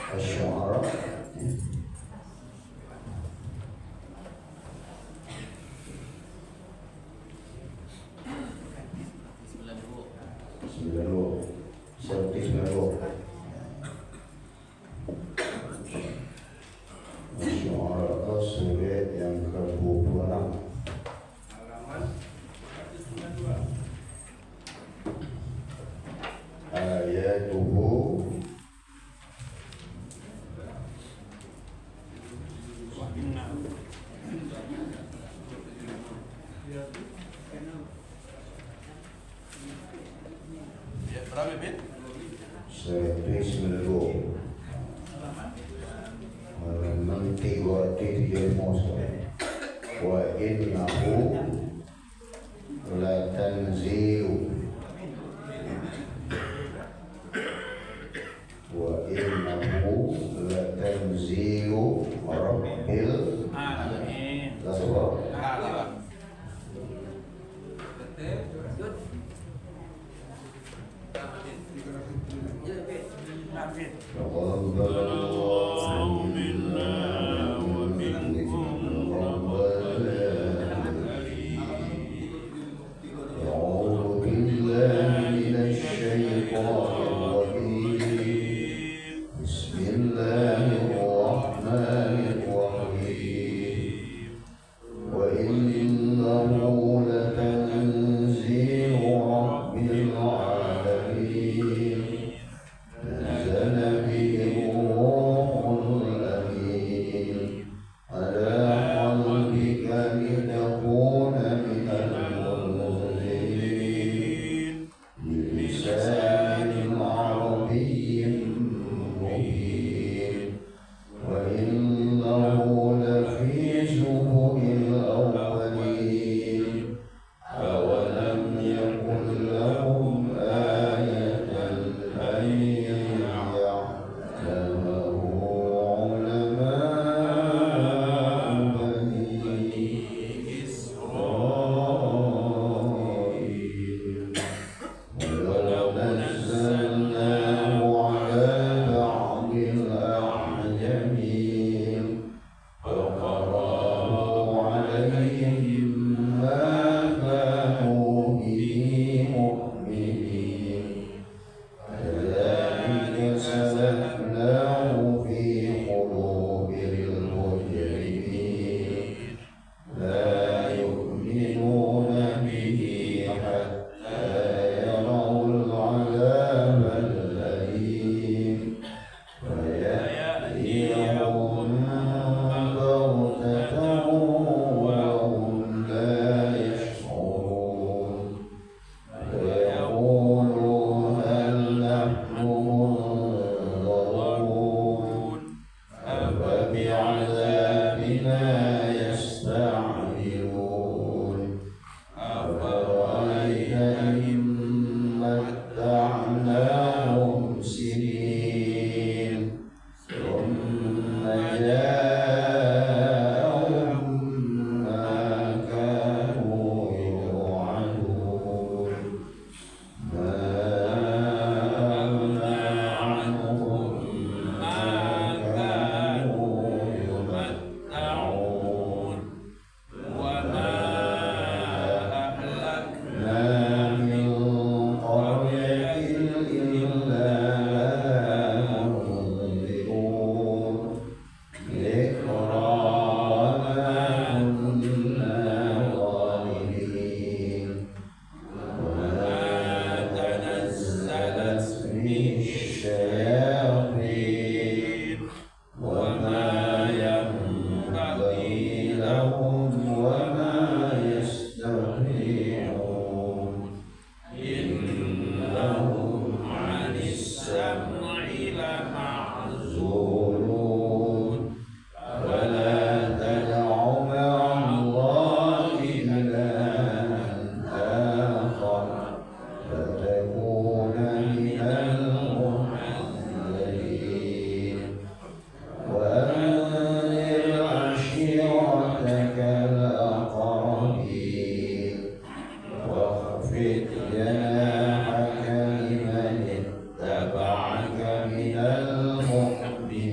Asy-Syu'ara. Seperti 90. Asy-Syu'ara surat yang ke-26. Ayatuhu berapa bin? seperti 90. Halaman 3 wa innahu la tanzilu rabbil alamin. جناحك لمن اتبعك من المؤمنين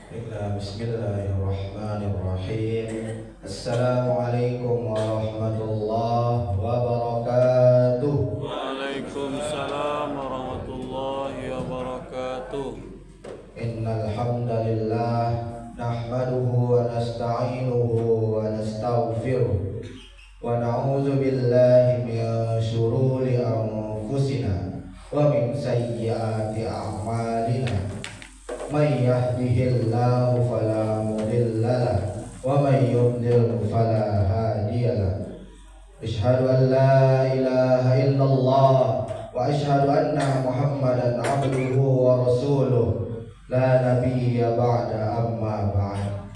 Bismillahirrahmanirrahim. Assalamualaikum warahmatullahi wabarakatuh. Waalaikumsalam warahmatullahi wabarakatuh. Innal hamdalillah nahmaduhu wa nasta'inuhu wa nastaghfiruh wa na'udzu billahi min syururi anfusina wa min sayyiati a'malina. May yahdihillahu fala mudilla lahu wa may yudlil fala hadiya lahu. Asyhadu an la ilaha illallah wa asyhadu anna Muhammadan abduhu wa rasuluh la nabiyya ba'da amma ba'd.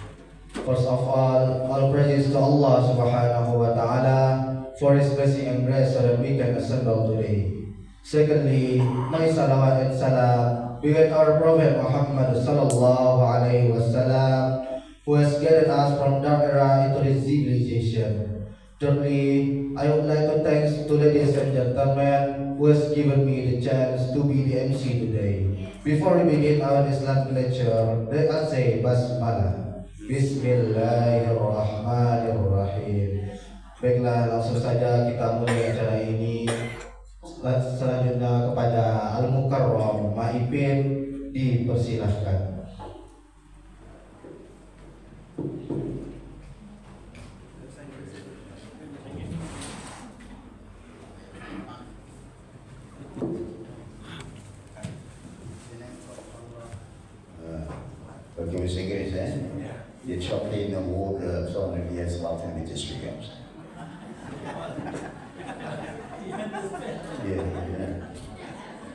First of all praises to Allah subhanahu wa ta'ala for His blessing and grace so that we can assemble today. Secondly, may salawat and salam be with our Prophet Muhammad sallallahu alaihi wasallam, who has guided us from dark era into this civilization. Thirdly, I would like to thank to ladies and gentlemen who has given me the chance to be the MC today. Before we begin our Islamic lecture, let us say Basmalah. Bismillahirrahmanirrahim. Baiklah, langsung saja kita mulai acara ini. Selanjutnya kepada Al-Mukarram Maipin dipersilahkan. Pakai bahasa Inggeris Dia Chaplain Award soalnya dia Selatan di District Games.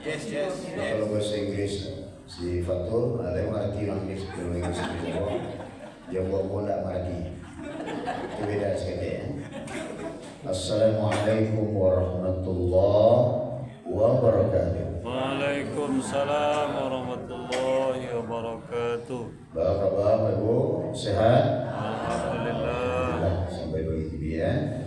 Yes. Kalau bahasa Inggris si Fatul ada yang mengerti orang Inggris kalau Inggris dia buat tidak mengerti. Itu beda sekali ya. Assalamualaikum warahmatullahi wabarakatuh. Waalaikumsalam warahmatullahi wabarakatuh. Bapak Ibu sehat? Alhamdulillah. Sampai begini ya.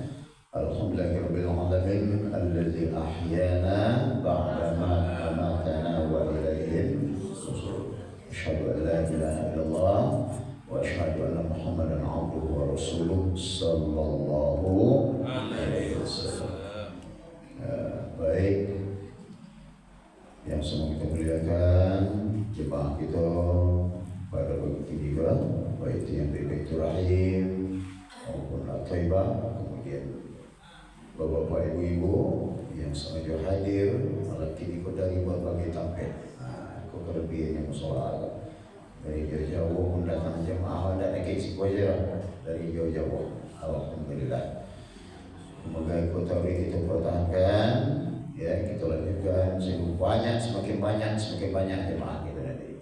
Alhamdulillahirabbil alamin alladzi ahyana ba'da ma amatana wa ilayhi nusyur. Asyhadu an la ilaha illallah wa asyhadu anna Muhammadan abduhu wa rasuluh sallallahu alaihi wasallam. Baik yang semua kita muliakan, jemaah kita pada waktu ini baik itu yang dari Baitur Rahim maupun At-Thaibah, kemudian Bapak-bapak, ibu-ibu yang sengaja hadir malam ini dari berbagai tempat. Kau kelebihan yang musola dari jauh-jauh pun datang jemaah dan eksis wajar dari jauh-jauh. Alhamdulillah. Semoga kita pertahankan, ya kita lanjutkan semakin banyak jemaah kita nanti.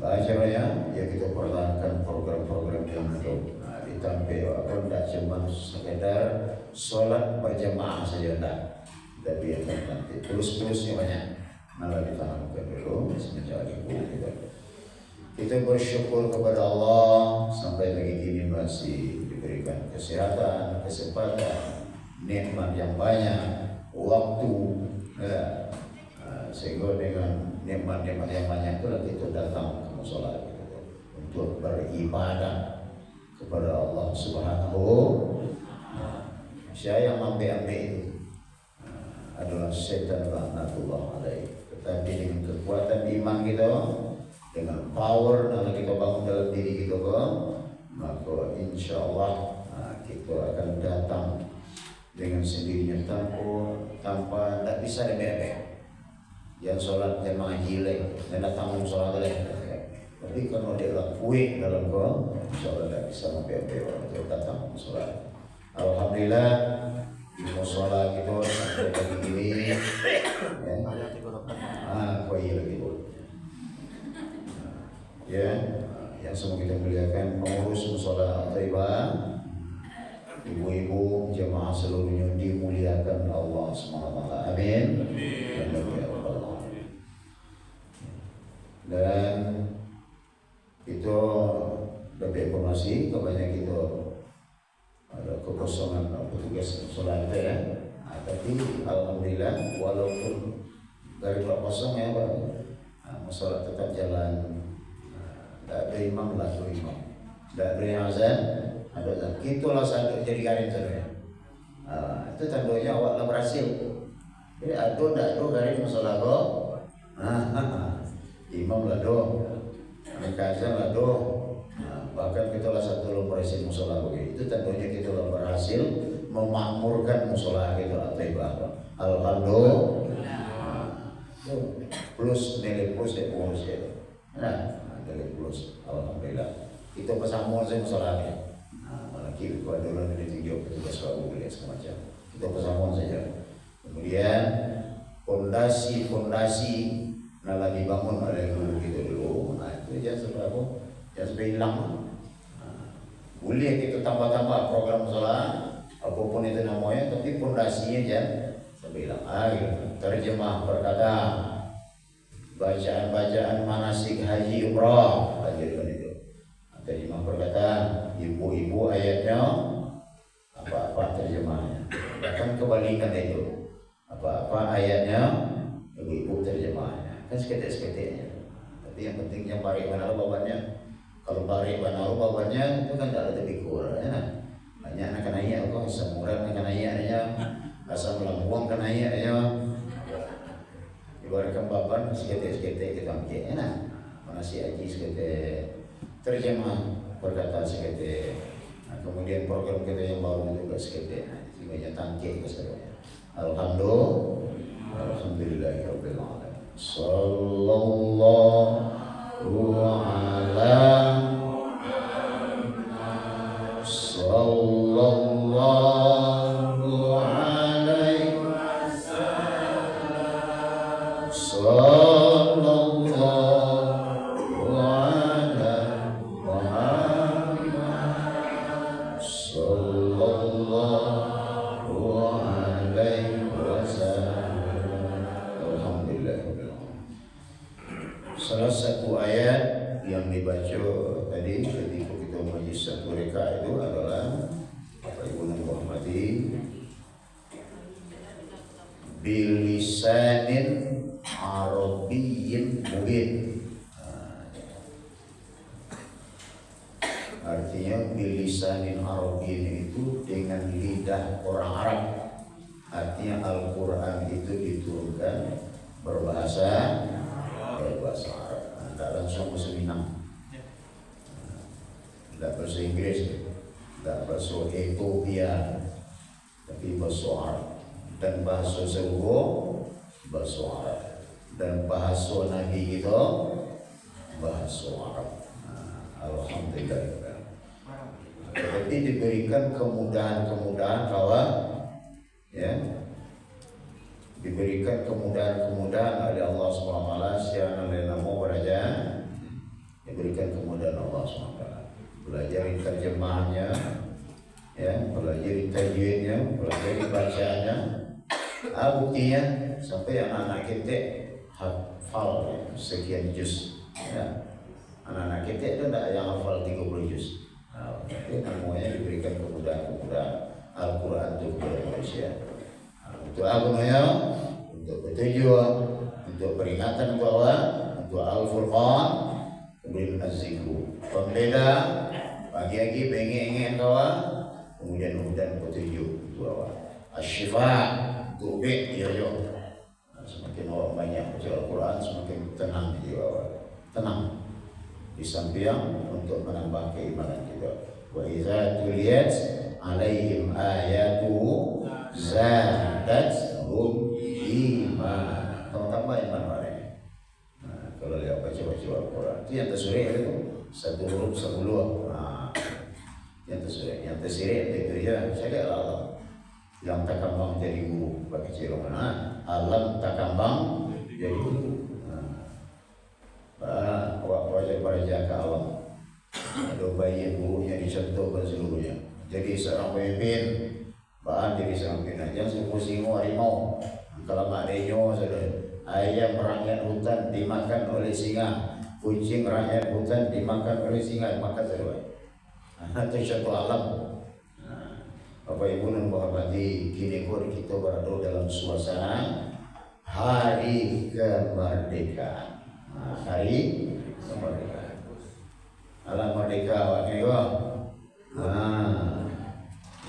Acaranya ya kita pertahankan program-program yang itu. Ditampil apa tidak cuma sekedar sholat berjamaah saja tidak, tapi akan nanti terus-terusnya banyak. Malah ditanamkan dulu semenjak ibu kita bersyukur kepada Allah sampai pagi ini masih diberikan kesehatan, kesempatan, nikmat yang banyak, waktu, sehingga dengan nikmat-nikmat yang banyak itu kita datang ke musola untuk beribadah kepada Allah Subhanahu. Saya yang ambil itu adalah setan laknatullah alaih. Tetapi dengan kekuatan iman kita, dengan power yang kita bangun dalam diri kita, maka insya Allah kita akan datang dengan sendirinya tanpa tidak bisa remeh-remeh. Yang sholat jemaah jilek dan datang sholat leh. Tapi kalau dia lakuin dalam kau, insya Allah tidak bisa sampai orang datang sholat. Alhamdulillah di musola kita sampai pagi ini, kau lagi ya, yang semua kita muliakan pengurus musola Thaibah, ibu-ibu jemaah seluruhnya dimuliakan Allah SWT. Amin. Dan itu dapat informasi kebanyakan itu ada kekosongan petugas sholat ya. Tapi alhamdulillah walaupun dari kosong ya, sholat tetap jalan Tak ada imam lah tu imam. Tak ada yang azan, ada azan. Itulah satu jadi garing saudara. Itu tandanya awak lah berhasil. Jadi ada tak ada garing masalah kau. Imam lah do, mereka azan lah do. Bahkan kita lah satu lah berhasil musola begitu. Itu tandanya kita lah berhasil memakmurkan musola kita Al-Taibah. Alhamdulillah. Plus nilai plus ya bonus ya. Nilai plus. Alhamdulillah. Kita bersama saya musolanya. Malaki kalau ada orang yang ditunjuk petugas baru boleh semacam. Kita bersama saja. Kemudian fondasi nala dibangun oleh guru kita dulu. Itu jangan seberapa, jangan sampai hilang. Boleh kita tambah-tambah program musola, apapun itu namanya, tapi fondasinya jangan sampai hilang. Terjemah perkata, bacaan-bacaan manasik haji umrah, ajarkan itu. Terjemah perkataan, ibu-ibu ayatnya, apa-apa terjemahnya. Bahkan kebalikan itu, apa-apa ayatnya, ibu-ibu terjemahnya. Kan seketik-seketiknya. Tapi yang penting yang barik mana babannya. Kalau barik mana babannya itu kan tak ada tebikur. Ya. Banyak nak naik kok, semuran nak naiknya, asam lambung kan naiknya. Ibaratkan baban seketik-seketik kita ambil. Ya. Mana si haji seketik. Terjemah perkataan seketik. Kemudian program kita yang baru juga seketik. Sehingga tangkik keseluruhannya. Alhamdulillahirabbil alamin. Sallallahu ala sallallahu alaihi wasallam. Sallallahu ala Muhammad sallallahu alaihi wasallam. Alhamdulillah. Salah satu ayat yang dibaca tadi ketika kita majlis satu rakaat itu adalah Bapak Ibu yang hormati, bilisanin arabiyyin mubin. Artinya bilisanin arabiyyin itu dengan lidah orang Arab. Artinya Al-Quran itu diturunkan berbahasa Arab. Tidak langsung bahasa Minang, tidak bahasa Inggris, tidak bahasa Ethiopia, tapi bahasa Arab. Dan bahasa seluruh bahasa Arab. Dan bahasa Nabi kita bahasa Arab. Alhamdulillah. Tapi diberikan kemudahan-kemudahan kawan, ya. Diberikan kemudahan-kemudahan oleh Allah SWT siapa yang nama beraja, diberikan kemudahan Allah SWT. Belajar terjemahnya, ya, belajar tajwidnya, belajar bacaannya. Buktinya sampai anak-anak kita hafal sekian juz, ya. Anak-anak kita itu tidak yang hafal 30 juz. Itu namanya diberikan kemudahan-kemudahan Al-Quran itu kepada manusia. Untuk apa namanya? Untuk petunjuk, untuk peringatan bahwa untuk Al-Furqan, kemudian Az-Zikru. Pembeda, pagi-pagi pengen kawan, kemudian petunjuk bahwa Asy-Syifa, untuk bek dia juga. Semakin orang banyak baca Al-Quran, semakin tenang dia bahwa tenang. Di samping untuk menambah keimanan kita. Wa idza tuliyat alaihim ayatuhu zadatuhum iman. Tambah iman mereka. Kalau lihat baca-baca Al-Quran itu yang tersurai itu satu huruf 10. Yang tersurai, yang tersirai itu ya saya Allah yang takambang jadi guru bagi ciro mana alam takambang jadi guru. Wajib jaga alam. Ada bayi gurunya dicontohkan seluruhnya. Jadi seorang pemimpin, bahan jadi seorang pemimpin. Jangan semua singo harimau. Kalau mak denyo, ayam rakyat hutan dimakan oleh singa, kucing rakyat hutan dimakan oleh singa, makan seluruh. Itu contoh alam. Bapak Ibu yang menghormati, kini kita berada dalam suasana hari kemerdekaan. Hari kemerdekaan. Alam merdeka awak ni kau.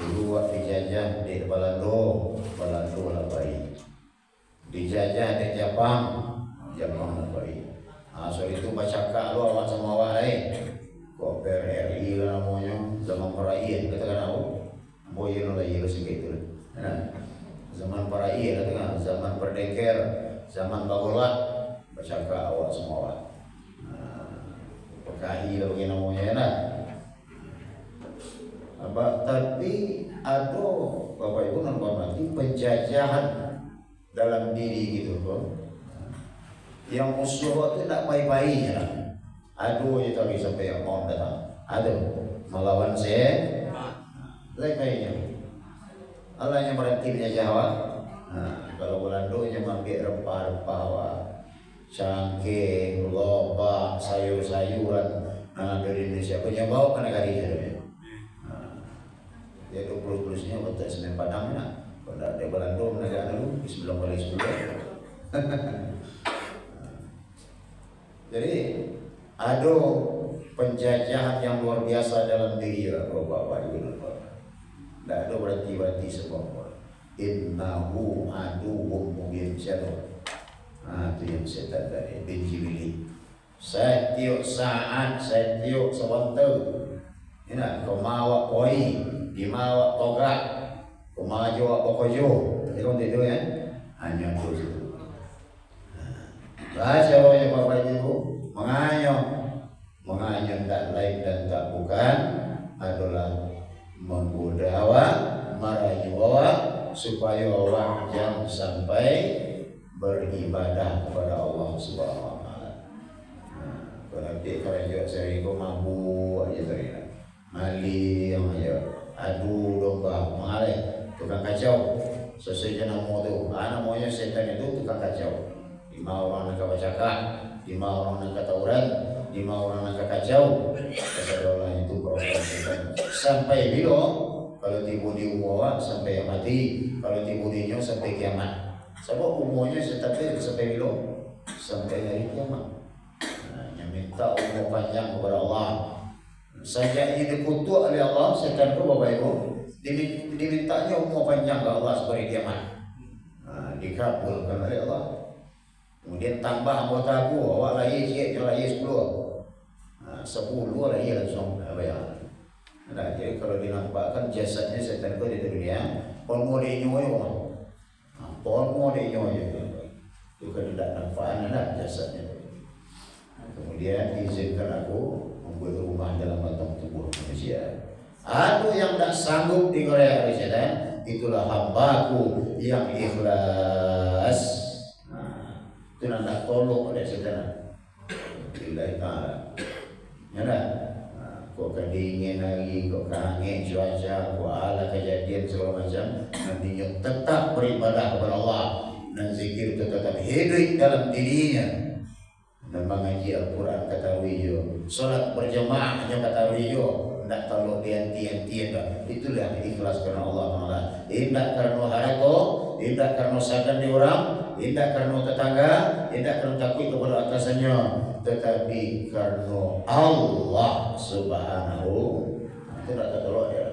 Dulu awak dijajah di Belanda lah baik. Dijajah di Jepang lah baik. So itu baca kak lu awak sama awak lain. Kok PRRI lah namanya, zaman Paraiyah katakan aku. Boye no lah iya sikit tu. Zaman Paraiyah katakan, zaman Perdeker, zaman Bagolat, baca kak awak sama awak. PKI lah bagi namanya ya nak. Tapi ada Bapak Ibu dan Bapak mati penjajahan dalam diri gitu kan. Yang musuh itu tidak baik-baik ya. Aduh itu tadi sampai yang mau datang. Aduh melawan saya. Baik-baiknya. Allah yang berhenti penjajah awak. Kalau Belanda yang ambil rempah-rempah awak. Cangkeh, lobak, sayur-sayuran dari Indonesia punya bawa ke negara itu. Ya 20-nya betul Semen Padang nak. Kalau ada Belanda negara dulu sebelum balik sebulan. Jadi ada penjajahan yang luar biasa dalam diri Bapak Ibu. Tidak ada berarti semua. Innahu aduwwum mubin syarr. Itu yang setan dari benci-benci. Setiap saat, setiap sebentar. Ini kau mawa koi, di mawa togak, kau maju pokojo. Jadi kau itu ya, hanya itu. Baca oleh Bapak Ibu, menganyam tak lain dan tak bukan adalah menggoda awak, merayu awak supaya awak jangan sampai beribadah kepada Allah Subhanahu Wa Taala. Berarti kalau juga saya ikut mampu aja tadi, maling aja, adu domba, mengalir, tukang kacau. Sesuai nama tu, namanya setan itu tukang kacau. 5 orang nak bacakan, 5 orang nak tauran, 5 orang nak kacau. Kesedolah itu program setan. Sampai bila? Kalau tiba di umur sampai mati, kalau tiba di nyawa sampai kiamat. Sebab umurnya setan sampai bila? Sampai hari kiamat. Yang minta umur panjang kepada Allah. Sejak ini dikutuk oleh Allah, setan itu Bapak Ibu, dimintanya umur panjang ke Allah sampai kiamat. Dikabulkan oleh Allah. Kemudian tambah anggota aku, awak lahir sikit, yang lahir 10. 10 lahir langsung bayar. Nah, jadi kalau dinampakkan jasadnya setan itu di dunia, polmo dia nyoyo. Polmo dia nyoyo. Itu kan tidak nampakkan ada jasadnya. Kemudian izinkan aku membuat rumah dalam batang tubuh manusia. Aku yang tak sanggup dikoyak oleh setan, itulah hambaku yang ikhlas. Itu nak tolong oleh setan. Billahi ta'ala. Ya tak? Kau kedingin lagi, kau kangen cuaca, kau ala kejadian segala macam. Nantinya tetap beribadah kepada Allah. Dan zikir itu tetap hidup dalam dirinya. Dan mengaji Al-Quran ketahui yo. Solat berjamaah hanya ketahui yo. Tidak terlalu tian-tian. Itulah ikhlas karena Allah Ta'ala. Tidak karena harako, tidak karena sadar di orang, tidak karena tetangga, tidak karena takut kepada atasannya, tetapi karena Allah Subhanahu. Itu tak terlalu ya.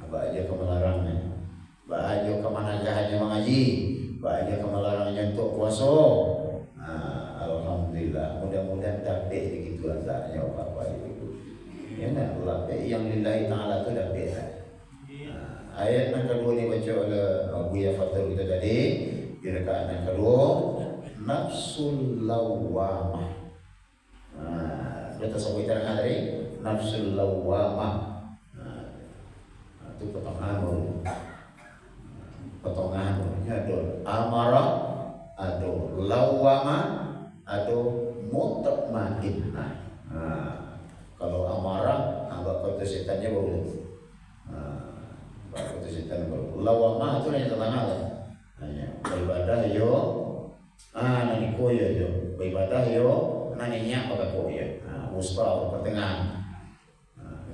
Bahagia kemelarangnya, bahagia kemanagahannya mengaji, bahagia kemelarangnya untuk puasa. Alhamdulillah, mudah-mudahan dapat begitu letaknya Bapak Ibu. Ya nak, lapik yang lillahi ta'ala tu dah beda. Ayat yang kedua ni baca oleh Buya Fatul kita tadi. Di rakaat yang kedua, nafsul lawamah. Kita sebut terang tadi, nafsul lawamah. Itu potongan baru. Potongan baru. Ada amarah, ada lawamah, ada mutma'innah. Kalau amarah, kata setannya baru. Kata setan baru. Lawamah itu yang tentang hanya beribadah yo, nani koyo yo. Beribadah yo, nani nyak pakai koyo. Musta pertengahan.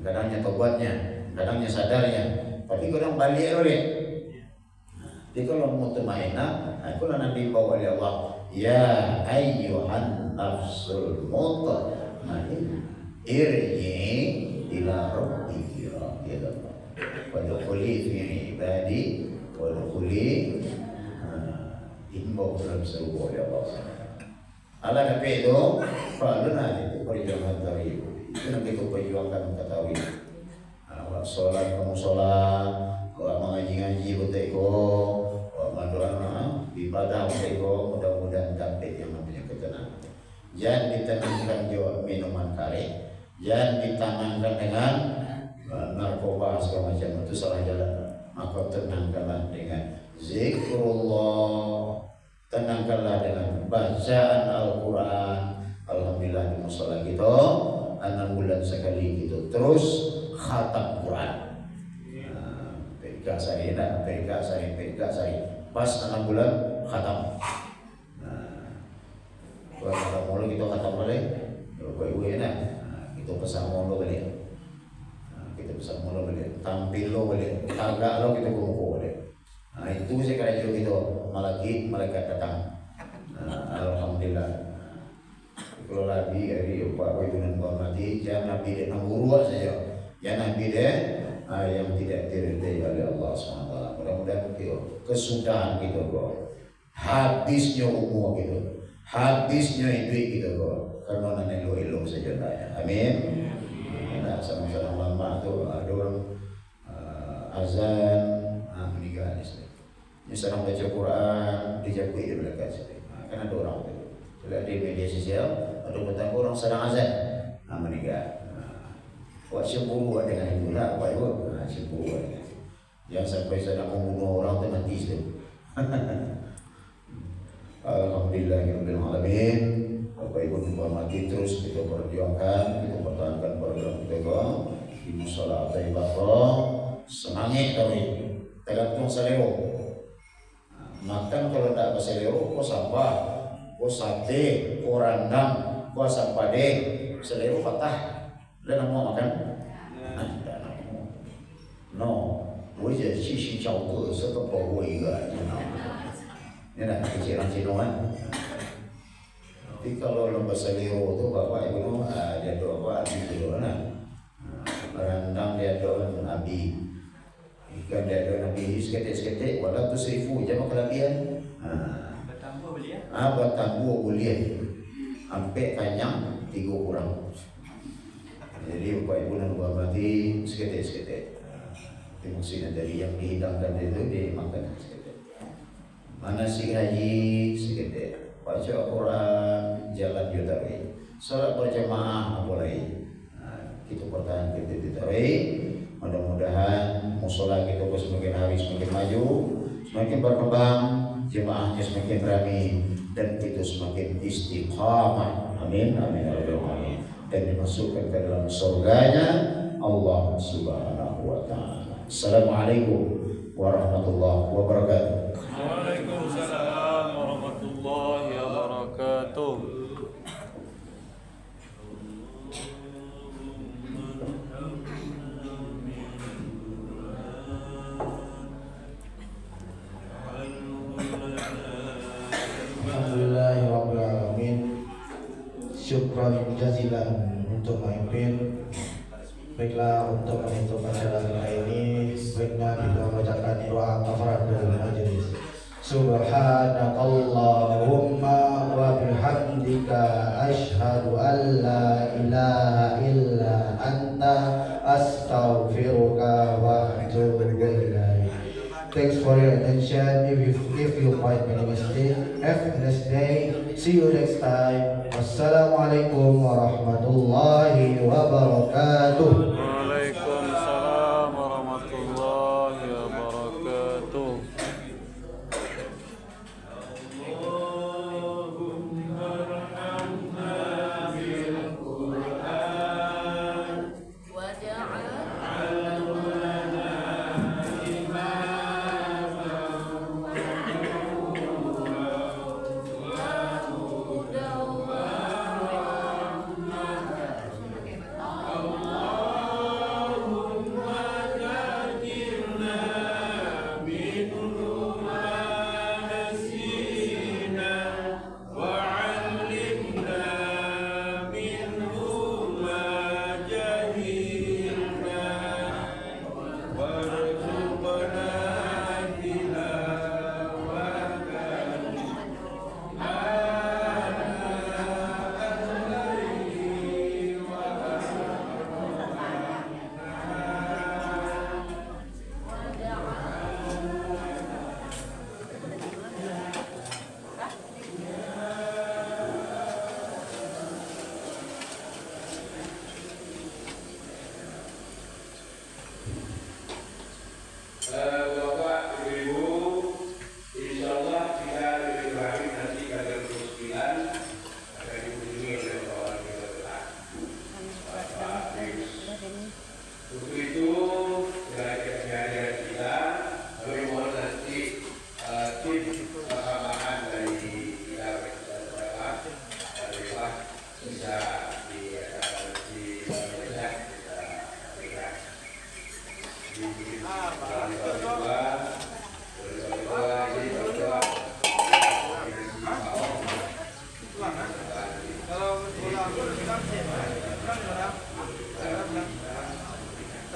Kadangnya tobatnya, kadangnya sadarnya. Tapi kadang balik oleh. Jadi kalau mutmainnah, aku lah nanti bawa oleh Allah. Ya ayyuhan nafsul mutmainnah. irji ila rabbika ya Allah. Wadkhuli fi ibadi wadkhuli imbau dalam surga ya Allah. Allah nabi itu faluna itu perjuangan tauhid. Itu nanti kita perjuangkan ke tauhid. Sholat kamu sholat, mengaji beteko, mendoa ibadah beteko, mudah-mudahan dapat yang namanya ketenangan. Jangan ditenangkan jawab minuman kare, jangan ditanamkan dengan narkoba segala macam, itu salah jalan. Maka tenangkanlah dengan zikrullah, tenangkanlah dengan bacaan Al-Quran. Alhamdulillah di musola kita 6 bulan sekali gitu terus khatam Quran. Perikah sari, pas 6 bulan khatam. Kalau mulu kita khatam balik, ibu enak. Kita pesan mulu balik, tampil lo balik, tagak lo kita kumpul balik. Itu sekarang kita malaikat datang. Alhamdulillah. Kalau lagi hari Pak Ibu mati, jangan nabi dia namburu saja, jangan nabi dia yang tidak diridai oleh Allah SWT. Mudah-mudahan kita kesudahan kita kok, habisnya umur kita, habisnya duit kita kok, karena nanti elo saja dah. Amin. Nah, sama-sama lama tu ada orang azan meninggal di sini. Ini sedang baca Quran dijakui di belakang sini. Kan ada orang tu. Lihat di media sosial, ada petang orang sedang azan, meninggal. Buat cemburu dengan itu lah, buat itu, cemburu dengan itu. Yang sampai sedang membunuh orang tu mati itu. Alhamdulillahirabbil alamin. Bapak Ibu hormati terus kita perjuangkan, kita pertahankan program kita di musola Taibah. Semangat kami, tergantung selero. Makan kalau tak berselero, kau sampah. Ko sate, ko rendang, ko asam padeh, selero patah. Dan mau makan? Tidak mau. No, gue jadi sisi jauh tu, setelah gue juga. Ini nak kecilan-cilan. Tapi kalau lomba selero tu, bapak ibu dia doa abi dulu na. Rendang dia doa abi, ikan dia doa abi, seketik-seketik, walau tu 1,000 jangan kelebihan. Bertambuh boleh sampai kanyang 3 kurang. Jadi Bapak Ibu dan hormati seketik-seketik. Itu maksudnya dari yang dihidangkan itu dimakan seketik. Manasik haji seketik. Baca Al-Quran, jalan yudari. Salat berjamaah mulai. Kita pertahankan kita tarik. Mudah-mudahan musola kita semakin hari semakin maju, semakin berkembang, jemaahnya semakin ramai dan kita semakin istiqamah. Amin amin ya rabbal alamin. Dan dimasukkan ke dalam surganya Allah Subhanahu wa taala. Assalamualaikum warahmatullahi wabarakatuh. Waalaikumsalam warahmatullahi wabarakatuh. Alhamdulillahirrahmanirrahim. Syukran jazilan untuk memimpin. Baiklah, untuk menutup acara kita ini, baiknya kita bacakan doa kafaratul majlis. Subhanakallahumma wa bihamdika asyhadu an la ilaha illa anta astaghfiruka wa atubu ilaik. Thanks for your attention. If you find any mistake, have a nice day. See you next time. Wassalamualaikum warahmatullahi wabarakatuh. Waalaikumsalam warahmatullahi wabarakatuh.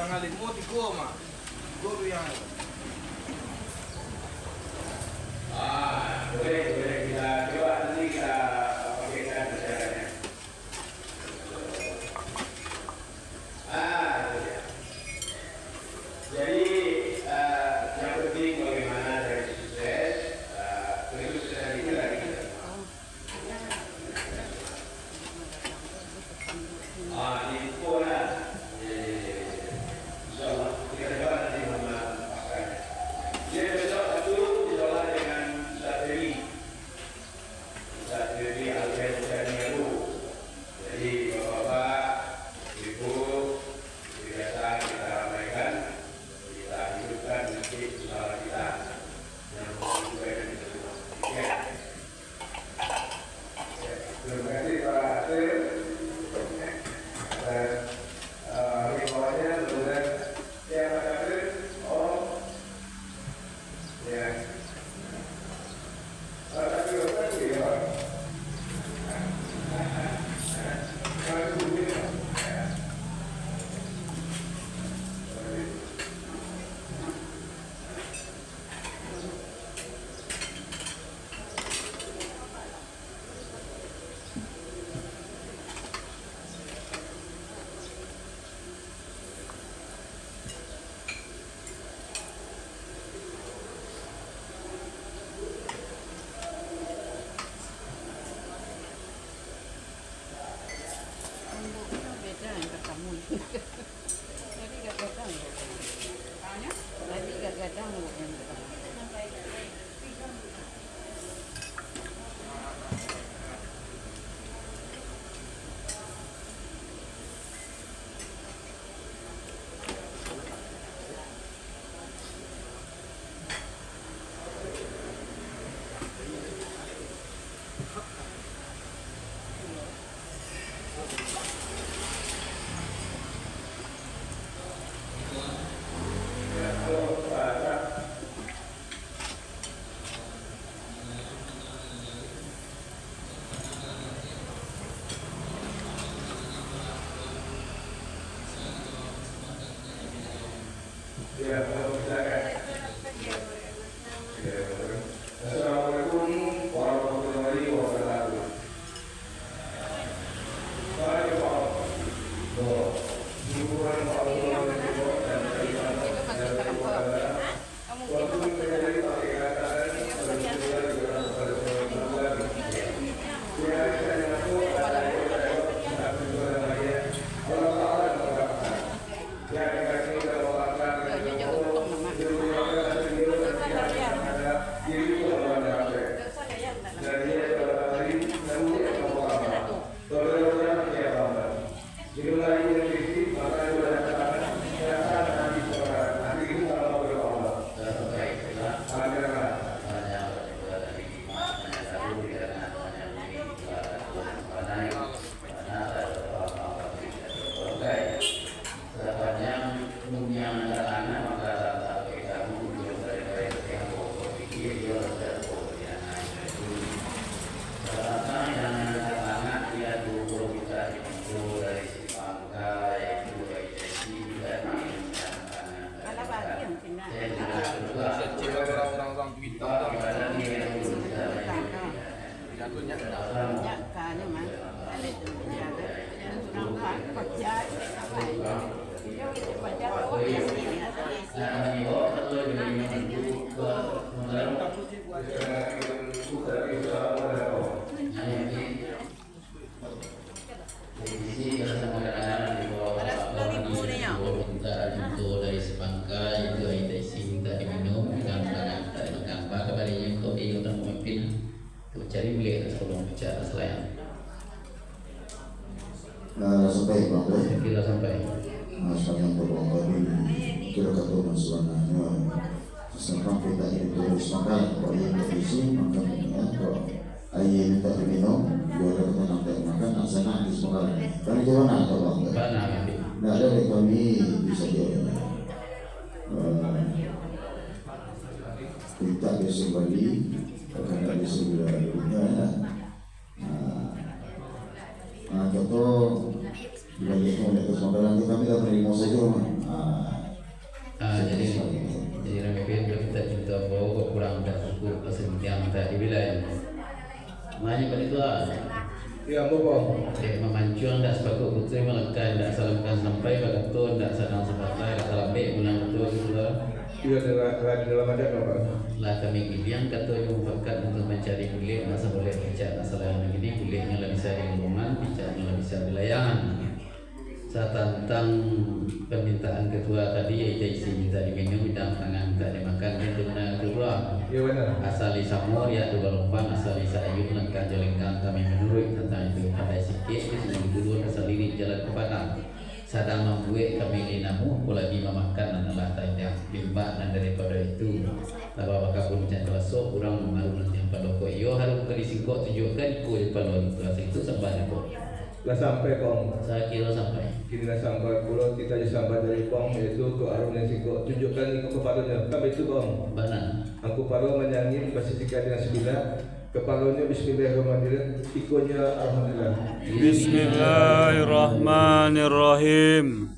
Jangan limut di gua mah. Gua tuh yang boleh kita coba nanti kita pakaikan caranya. Itu dia. Jadi yang penting bagaimana dari sukses, kesuksesan itu dari kita. Info lah. Insyaallah kita coba nanti memaparkannya. Jadi besok satu disolah dengan strategi Al-Qaeda. Jadi bapak-bapak, ibu, biasa kita ramaikan, kita hidupkan masjid usaha kita yang kebaikan kita semua. Oke. Terima kasih Pak Hasil. Dan ribuannya sudah ya Pak Hasil. Ya. Pak Hasil ya. Beda yang ketemu. Jadi gadang. Tadi gadang yang ketemu. Assalamualaikum warahmatullahi wabarakatuh. Dari sepangkai itu ada isi tak diminum dengan sangat tak digambar kembalinya untuk dia dan memimpin itu cari beliau sebelum bicara selain sampai bangga kira sampai sepanjang berbang tadi kira kata masalahnya sekarang kita ini terus makan kalau yang terisi makan kalau air minta diminum dia ada kata nanti makan asal nangis makan kami jangan atau bangga tidak ada dari kami bisa jawab kita besok kembali karena besok sudah punya contoh dibagi oleh kesempatan kami tak menerima saja Jadi Ramipin kita cinta bawa kok kurang dan cukup kesenjangan tadi wilayah. Makanya pada itu Ya, Bapak. memancung tak sebagai putri melekat tak salamkan sampai pada tu tak sadang sebagai tak salam baik bulan betul gitu. Iya, dalam adat Bapak. Lah kami bilang kata yang fakat untuk mencari kulit masa boleh bicara masalah yang begini kulitnya lebih bisa lingkungan bicaranya lebih bisa wilayahan. Saya tentang permintaan ketua tadi yaitu isi minta diminum dan tangan tak dimakan itu benar kedua. Iya benar. Asal Samor ya tu Balumpang asal Sayun lengkap jalengkang kami menurut tentang itu pada sikit itu sudah dulu asal ini jalan ke Padang. Sadang membuat kami linamu lagi memakan adalah tanya limbah dan daripada itu laba bakal pun macam masuk kurang mengaruh nanti yang pada kau yo harus ke disingkok tunjukkan ku di palon itu sampai kau. Lah sampai Kong. Saya kira sampai. Kini dah sampai pulau kita je sampai dari Kong iaitu ke Arun yang singkok. Tunjukkan ini kepadanya. Tapi itu Kong. Benar. Aku paro menyanyi bersihkan dengan sembilan. Kepalanya Bismillahirrahmanirrahim. Ikonya Alhamdulillah. Bismillahirrahmanirrahim.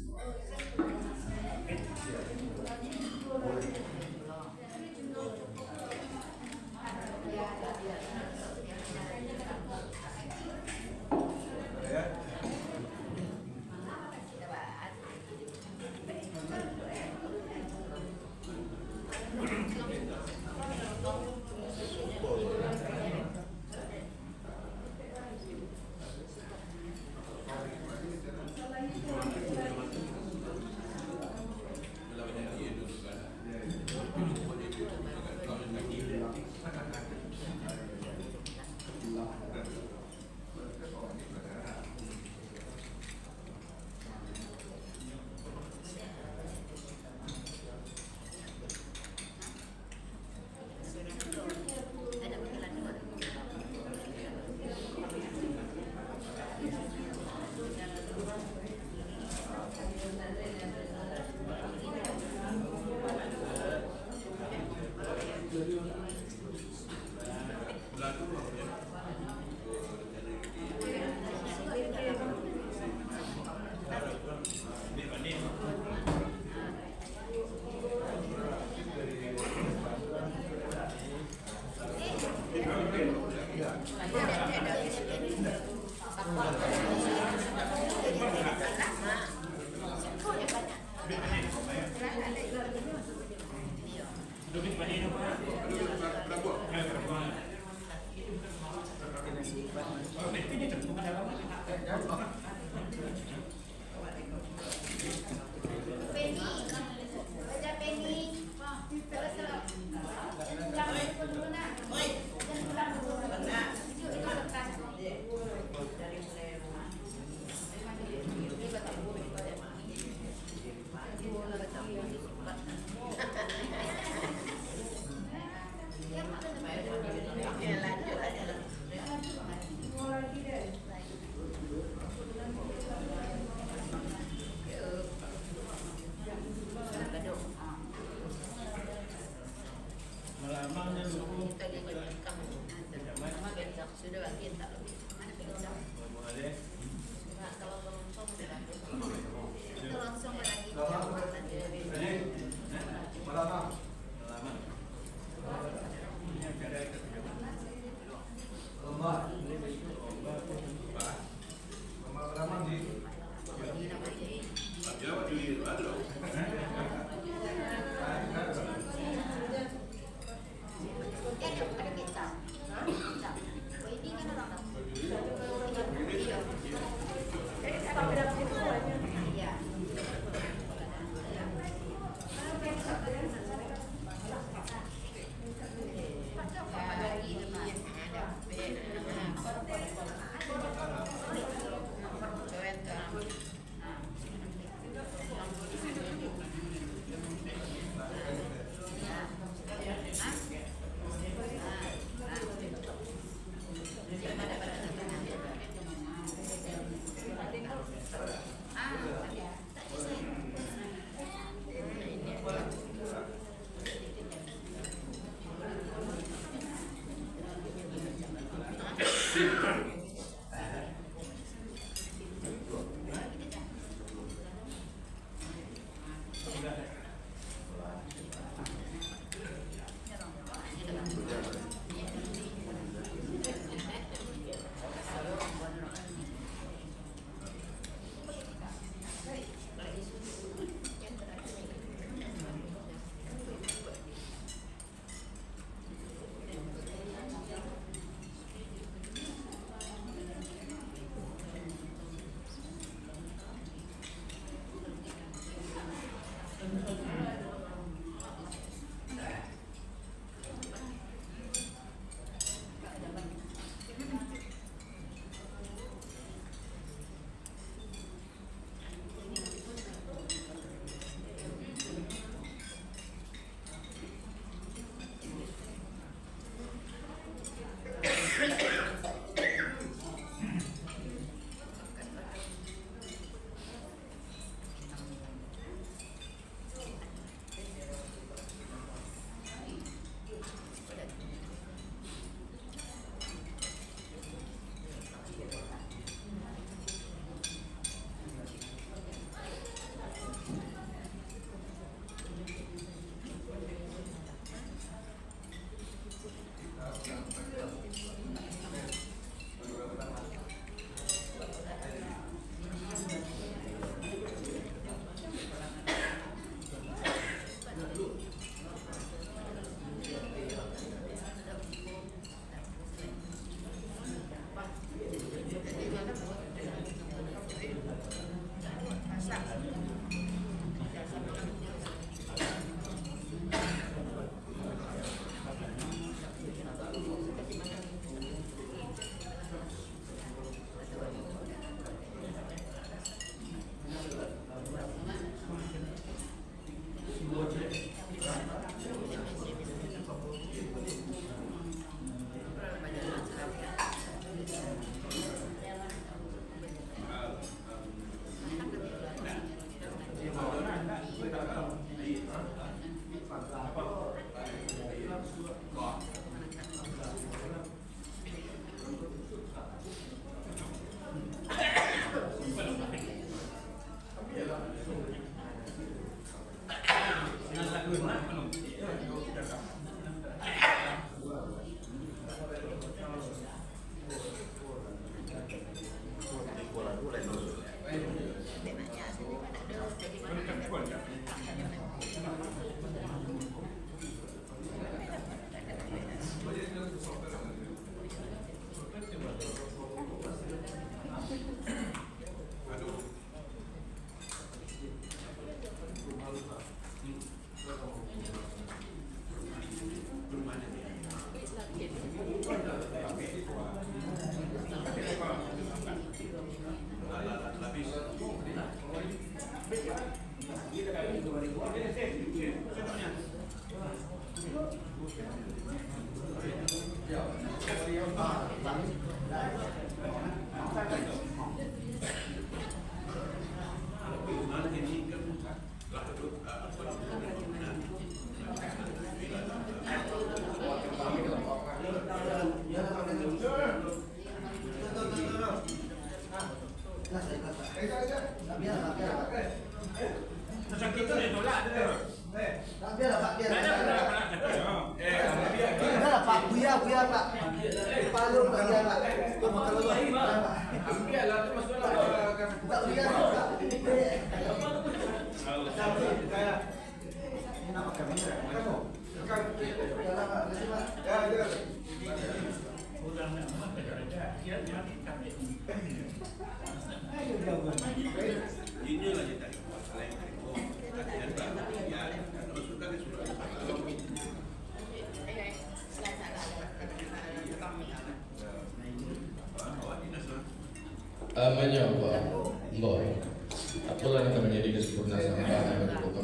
Apalah yang menjadi kesempurnaan yang dilakukan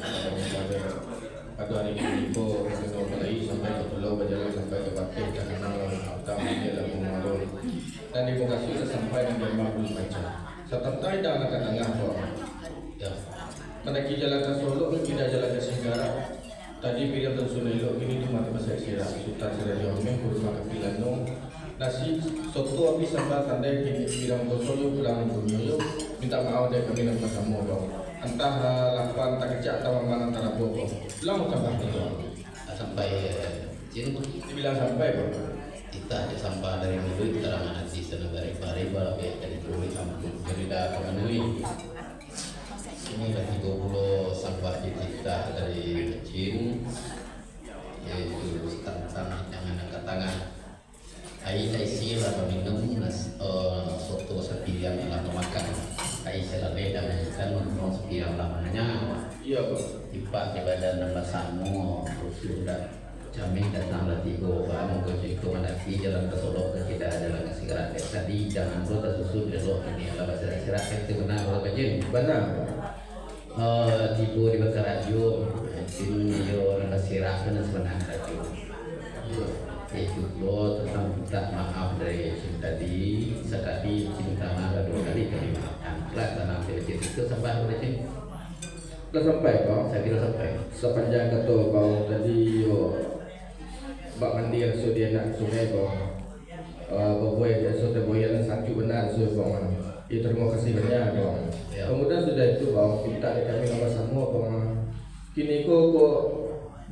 pada hari ini ko kita mulai sampai ke pulau berjalan sampai ke Batik dan Anang atau dia lalu malu dan divokasi sampai dengan 50 macam. Setelah dah anak tengah ko. Ya. Menaiki jalan ke Solo tidak jalan ke Singgara. Tadi pilihan tersunelo ini di mata bahasa Sirah Sultan Seraja Omeng kurma kepilano nasi soto api sampai tandai kini pirang Solo pulang bunyo minta maaf dari kami dan kamu dong. Entah lapan tak kecak atau mana antara boko. Lama sampai itu. Sampai Cina Dibilang sampai bro. kita ada sampah dari mulut terangan hati senegara riba dari tulis sampah jadi dah memenuhi. Ini ada 30 sampah kita dari kecil yaitu tentang jangan angkat tangan. Air isi lah minum soto sepilihan yang makan. Air selalu dan kan minum sepilihan lamanya. Iya bro. Tiba di badan nama samu sudah jamin datang latigo kamu ke manati jalan ke Solo ke tidak ada lagi segera tadi jangan lupa tersusun dulu ini adalah bahasa itu benar kalau kajian Benar. Tipu di bakar radio sini yo nang sirah kan sebenarnya radio itu lo tentang minta maaf dari tadi sekali cinta maaf dua kali kami maafkan kelas tanam cerita itu sampai berarti Dah sampai bang. saya kira sampai Sepanjang kata bang tadi yo bak mandi so dia nak sungai bang. Boy so boy yang sanju benar so bang. Terima kasih banyak bang. Ya. Kemudian sudah itu bang minta kami nama sama bang. Kini kok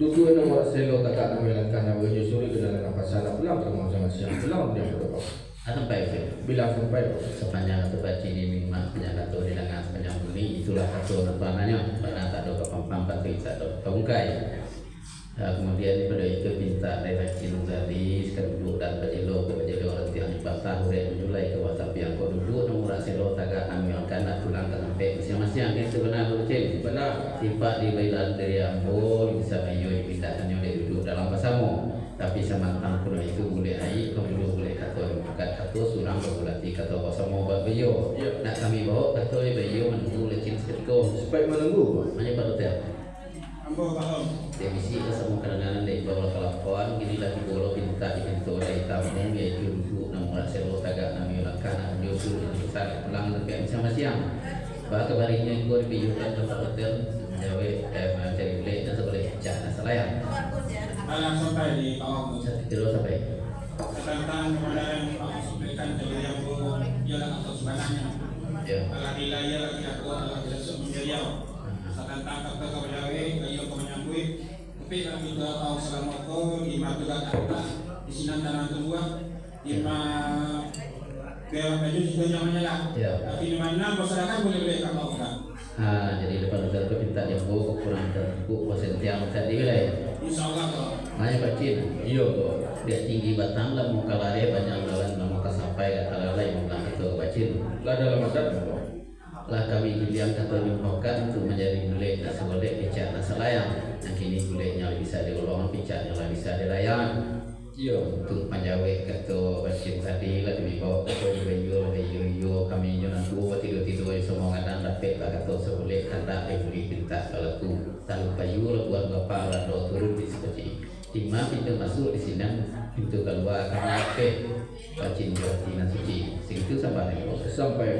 duduk nomor selo tak ada melangkan nama Yusuri ke dalam apa sana pulang terima sama siang pulang dia bang. sampai Bilang sampai bang. sepanjang atau baca ini memang sepanjang atau di dengan sepanjang beli itulah atau namanya pada tak ada kepampang tapi tak ada tongkai. Kemudian pada itu minta dari kecil tadi sekarang duduk dan berjelo orang yang dipasang oleh mulai ke WhatsApp yang kau duduk nomor selo tagak kami akan nak pulang ke sampai masing-masing ini sebenarnya kecil Benar. tiba di bailan dari Ambon bisa mayu pindahkannya oleh duduk dalam pasamu tapi semantang pun itu boleh air kamu boleh kata kata surang berulati kata pasamu bayo nak kami bawa kata bayo menunggu lecin seketika Supaya menunggu. hanya pada tiap Ambo paham. Demisi semua kadang-kadang dari bawah kelakon kini lagi bolo pinta di pintu dari tamu yaitu duduk nomor selo tagak nami lakana nyusul besar pulang sampai siang-siang bahkan kabarnya ikut dipiyukan tempat hotel jawa mencari beli dan seboleh jangan selayang Alam sampai di kaum. satu kilo sampai Tentang kepada yang berikan dari yang jalan atau sebenarnya. ya Kalau wilayah tidak kuat dalam besok menjadi tentang kata kepada ayo kau menyambui tapi kami juga tahu selama kau di Madura kata di sini tanah kedua di Dewan Baju juga namanya lah. Tapi di mana masyarakat boleh kalau enggak. Jadi depan udah minta dia buku kurang terbuku persen tiang tadi wilayah. Insya Allah kok. Makanya Pak Cin, iya kok dia tinggi batang lah mau kalah dia banyak jalan mau kesampai kata lain mau bilang itu Pak Cin. Lah dalam adat Lah kami dibilang kata nyumpahkan untuk menjadi gulai dan segolek picak dan selayang. Yang kini gulainya bisa diulung, picaknya lah bisa dilayang. Iya untuk panjawai kata Pak Cin tadi lah kami bawa kata yo kami jangan tua tidur semua kadang dapat lah kata segolek kata diberi pinta kalau tu tahu payu lah buat bapak lah doa turun di seperti lima pintu masuk di sini pintu keluar kami pakai Pacin Jogja suci segitu sampai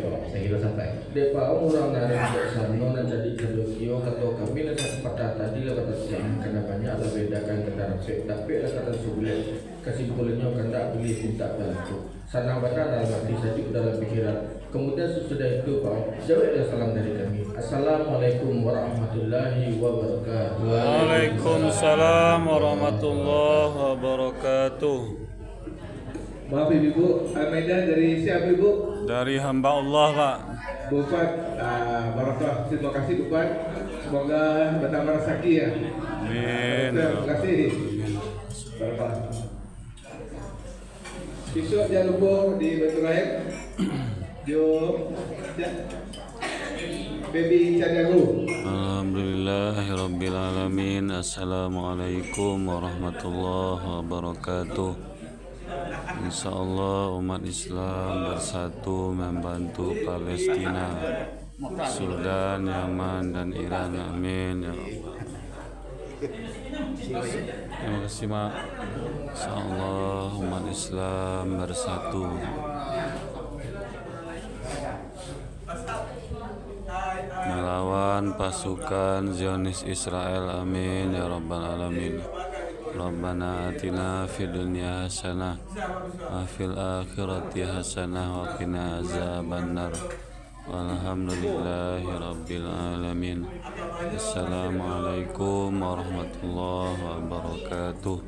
Pak. saya kira sampai Depa orang nari sana dan jadi kedokio kata kami lah kata tadi lah kata siang karena banyak lah bedakan kata rapek tapi lah kata sulit kesimpulannya kanda beli minta bantu sana benar lah berarti saja dalam pikiran. Kemudian sesudah itu Pak jawablah salam dari kami. Assalamualaikum warahmatullahi wabarakatuh. Waalaikumsalam warahmatullahi wabarakatuh. Maaf Ibu, Medan dari siapa Ibu? Dari hamba Allah, Pak. Bu Fat, Barakah, terima kasih Bu Fat. Semoga bertambah rezeki ya. Amin. Terima kasih. Barakah. Besok jangan lupa di Batu Raib. Baby Caniago. Alhamdulillahirabbil alamin. Assalamualaikum warahmatullahi wabarakatuh. Insyaallah umat Islam bersatu membantu Palestina, Sudan, Yaman dan Iran. Amin ya Allah. Terima kasih Mak. Insyaallah umat Islam bersatu. Melawan pasukan Zionis Israel. Amin ya rabbal alamin. Rabbana atina fid dunya hasanah wa fil akhirati hasanah wa qina azabannar. Walhamdulillahi rabbil alamin. Assalamualaikum warahmatullahi wabarakatuh.